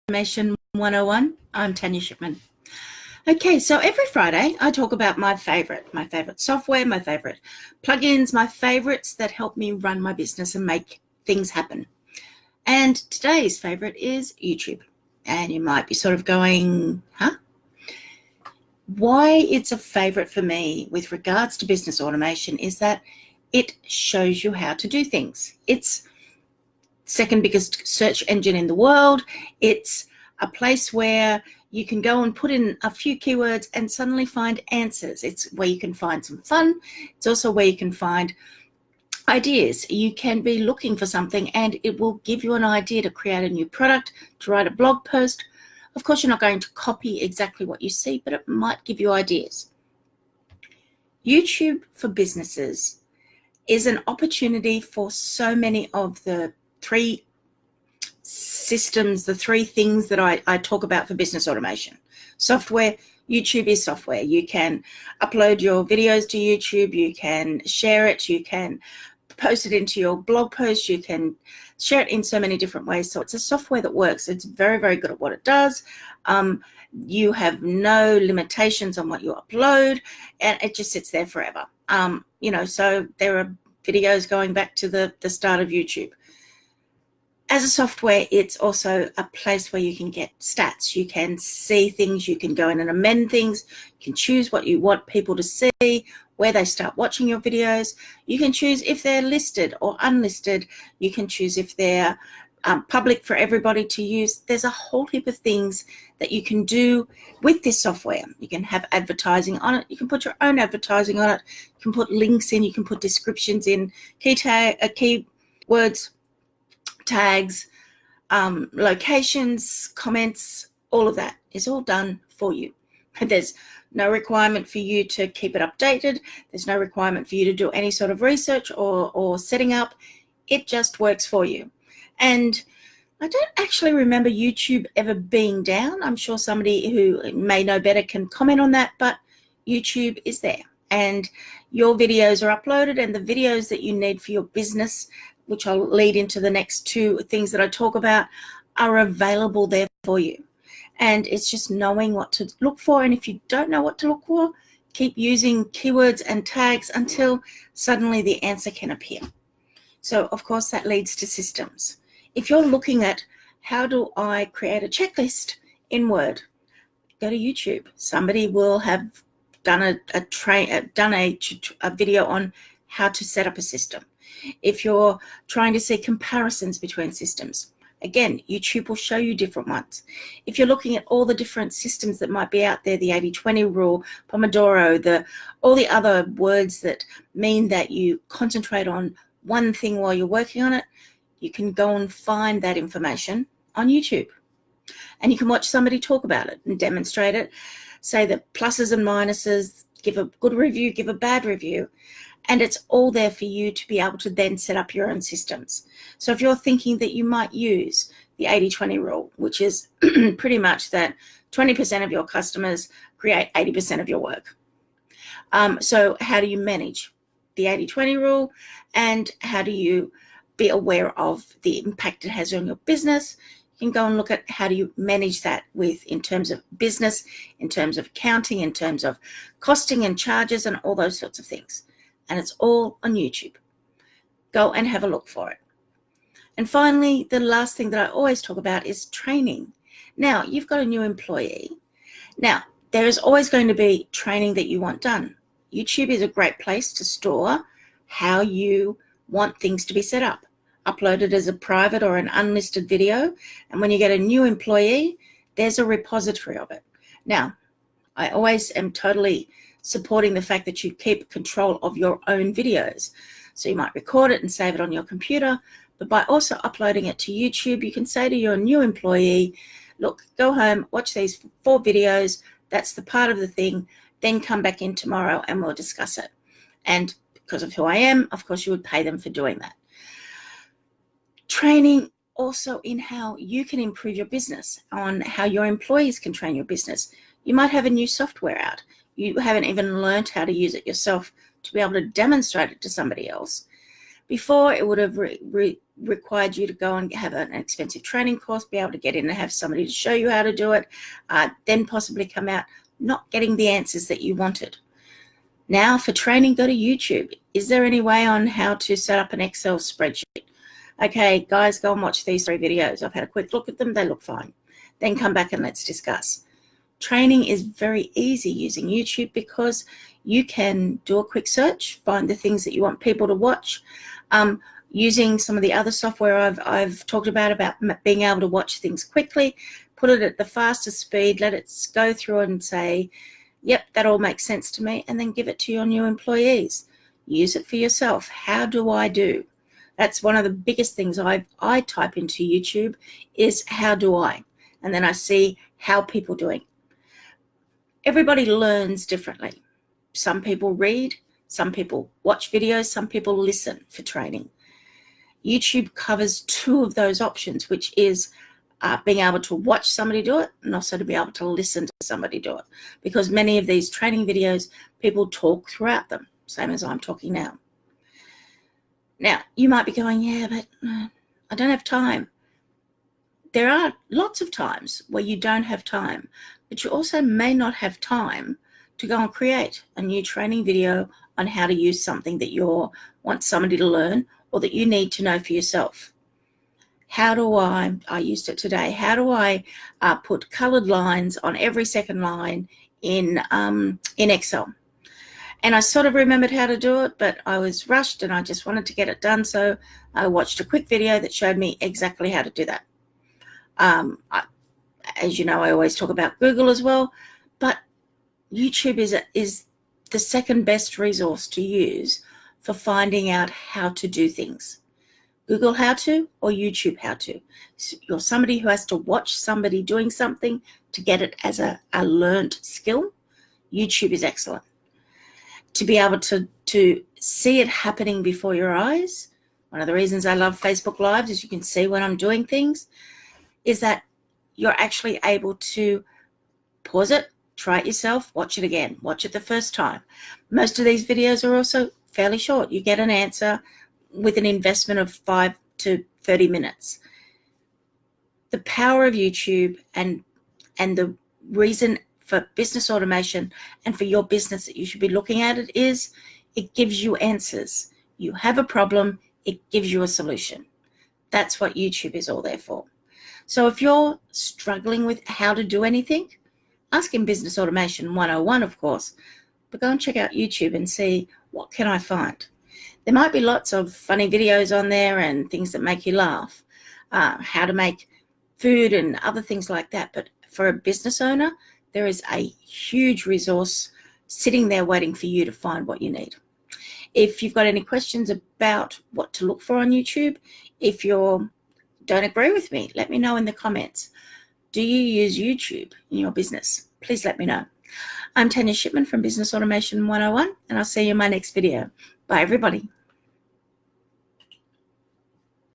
Automation 101. I'm Tanya Shipman. Okay, so every Friday I talk about my favorite software, my favorite plugins, my favorites that help me run my business and make things happen. And today's favorite is YouTube. And you might be sort of going, huh? Why it's a favorite for me with regards to business automation is that it shows you how to do things. It's second biggest search engine in the world. It's a place where you can go and put in a few keywords and suddenly find answers. It's where you can find some fun. It's also where you can find ideas. You can be looking for something and it will give you an idea to create a new product, to write a blog post. Of course, you're not going to copy exactly what you see, but it might give you ideas. YouTube for businesses is an opportunity for so many of the three systems, the three things that I talk about for business automation. Software. YouTube is software. You can upload your videos to YouTube, you can share it, you can post it into your blog post, you can share it in so many different ways. So it's a software that works. It's very, very good at what it does. You have no limitations on what you upload, and it just sits there forever. So there are videos going back to the start of YouTube. As a software, it's also a place where you can get stats. You can see things, you can go in and amend things, you can choose what you want people to see, where they start watching your videos. You can choose if they're listed or unlisted. You can choose if they're public for everybody to use. There's a whole heap of things that you can do with this software. You can have advertising on it. You can put your own advertising on it. You can put links in. You can put descriptions in, keywords, tags, locations, comments. All of that is all done for you. There's no requirement for you to keep it updated. There's no requirement for you to do any sort of research or setting up. It just works for you. And I don't actually remember YouTube ever being down. I'm sure somebody who may know better can comment on that, but YouTube is there. And your videos are uploaded, and the videos that you need for your business, which I'll lead into the next two things that I talk about, are available there for you. And it's just knowing what to look for. And if you don't know what to look for, keep using keywords and tags until suddenly the answer can appear. So, of course, that leads to systems. If you're looking at how do I create a checklist in Word, go to YouTube. Somebody will have done a video on how to set up a system. If you're trying to see comparisons between systems, again, YouTube will show you different ones. If you're looking at all the different systems that might be out there, the 80-20 rule, Pomodoro, all the other words that mean that you concentrate on one thing while you're working on it, you can go and find that information on YouTube. And you can watch somebody talk about it and demonstrate it, say the pluses and minuses, give a good review, give a bad review. And it's all there for you to be able to then set up your own systems. So if you're thinking that you might use the 80-20 rule, which is pretty much that 20% of your customers create 80% of your work. So how do you manage the 80-20 rule, and how do you be aware of the impact it has on your business? You can go and look at how do you manage that in terms of business, in terms of accounting, in terms of costing and charges and all those sorts of things. And it's all on YouTube. Go and have a look for it. And finally, the last thing that I always talk about is training. Now, you've got a new employee. Now, there is always going to be training that you want done. YouTube is a great place to store how you want things to be set up. Upload it as a private or an unlisted video. And when you get a new employee, there's a repository of it. Now, I always am totally supporting the fact that you keep control of your own videos. So you might record it and save it on your computer, but by also uploading it to YouTube, you can say to your new employee, look, go home, watch these 4 videos, that's the part of the thing, then come back in tomorrow and we'll discuss it. And because of who I am, of course, you would pay them for doing that. Training also in how you can improve your business, on how your employees can train your business. You might have a new software out. You haven't even learned how to use it yourself to be able to demonstrate it to somebody else. Before, it would have required you to go and have an expensive training course, be able to get in and have somebody to show you how to do it, then possibly come out not getting the answers that you wanted. Now for training, go to YouTube. Is there any way on how to set up an Excel spreadsheet? Okay, guys, go and watch these 3 videos. I've had a quick look at them. They look fine. Then come back and let's discuss. Training is very easy using YouTube because you can do a quick search, find the things that you want people to watch. Using some of the other software I've talked about being able to watch things quickly, put it at the fastest speed, let it go through and say, yep, that all makes sense to me, and then give it to your new employees. Use it for yourself. How do I do? That's one of the biggest things I type into YouTube is how do I? And then I see how people are doing. Everybody learns differently. Some people read, some people watch videos, some people listen for training. YouTube covers 2 of those options, which is being able to watch somebody do it and also to be able to listen to somebody do it. Because many of these training videos, people talk throughout them, same as I'm talking now. Now, you might be going, yeah, but I don't have time. There are lots of times where you don't have time, but you also may not have time to go and create a new training video on how to use something that you want somebody to learn or that you need to know for yourself. How do I used it today, how do I put colored lines on every second line in Excel? And I sort of remembered how to do it, but I was rushed and I just wanted to get it done. So I watched a quick video that showed me exactly how to do that. As you know, I always talk about Google as well, but YouTube is the second best resource to use for finding out how to do things. Google how to or YouTube how to. So you're somebody who has to watch somebody doing something to get it as a learned skill. YouTube is excellent. To be able to see it happening before your eyes. One of the reasons I love Facebook Lives is you can see when I'm doing things, is that you're actually able to pause it, try it yourself, watch it again, watch it the first time. Most of these videos are also fairly short. You get an answer with an investment of 5 to 30 minutes. The power of YouTube and the reason for business automation and for your business that you should be looking at it is it gives you answers. You have a problem, it gives you a solution. That's what YouTube is all there for. So if you're struggling with how to do anything, ask in Business Automation 101, of course, but go and check out YouTube and see what can I find. There might be lots of funny videos on there and things that make you laugh, how to make food and other things like that. But for a business owner, there is a huge resource sitting there waiting for you to find what you need. If you've got any questions about what to look for on YouTube, if you don't agree with me, let me know in the comments. Do you use YouTube in your business? Please let me know. I'm Tanya Shipman from Business Automation 101, and I'll see you in my next video. Bye, everybody.